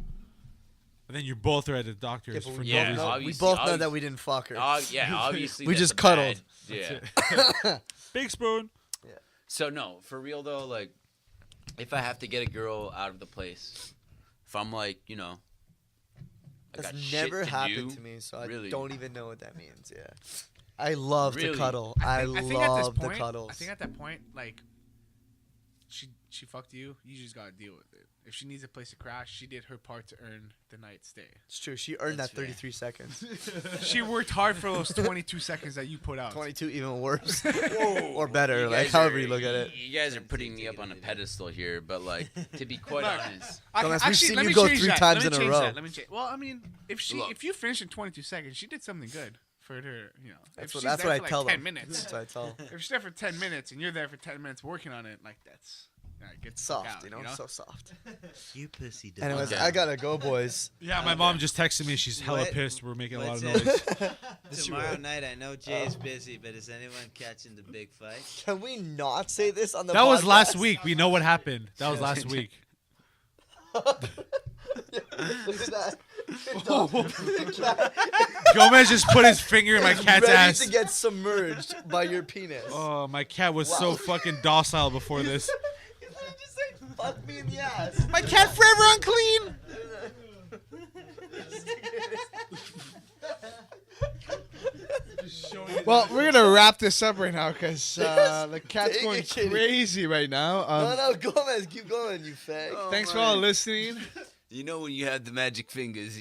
And then you both are at the doctor's but for we no Yeah, both reason. know, we obviously- both know obviously- that we didn't fuck her. Yeah, obviously. We that's just a cuddled. bad- That's yeah. Big spoon. So no, for real though, like if I have to get a girl out of the place, if I'm like, you know, I That's got shit never to happened do, to me, so I really. don't even know what that means. Yeah, I love to Really? cuddle. I think at this love the point, cuddles. I think at that point, like, she fucked you. You just gotta deal with it. If she needs a place to crash, she did her part to earn the night stay. It's true. She earned That's that 33 seconds. She worked hard for those 22 seconds that you put out. 22 even worse. Or better, You like guys however are- you look at it. You guys are putting me up on a pedestal here, but like to be quite Look, honest, Dumbass, we've seen let you me go change 3 that. times Let me in a change row. that. Let me change. Well, I mean, Look. if you finish in 22 seconds, she did something good for her. You know, That's if what, she's that's there what I for, like, tell 10 them. minutes. That's what I tell. If she's there for 10 minutes and you're there for 10 minutes working on it, like that's get the fuck Soft, out, you know? So soft. You pussy dog. Anyways, Okay. I gotta go, boys. Yeah, my mom just texted me. She's hella What? pissed. We're making a lot of What's noise. Tomorrow night, I know Jay's busy, but is anyone catching the big fight? Can we not say this on the That was podcast? last week. We know what happened. That was last week. Look at that. Gomez just put his finger in my cat's Ready ass. to get submerged by your penis. Oh, my cat was so fucking docile before this. He's literally just saying, fuck me in the ass. My cat forever unclean. Well, we're gonna wrap this up right now because the cat's Dang going it, kitty. crazy right now. No, Gomez, keep going, you fag. Thanks for all listening. you know when you have the magic fingers.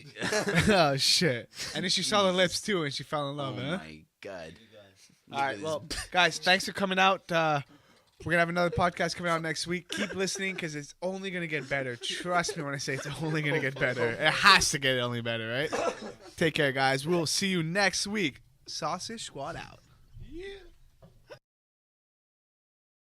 Oh shit! And then she saw the lips too, and she fell in Oh love, huh? my god. All right, well, guys, thanks for coming out. We're gonna have another podcast coming out next week. Keep listening because it's only gonna get better. Trust me when I say it's only gonna get better. It has to get only better, right? Take care, guys. We'll see you next week. Sausage Squad out. Yeah.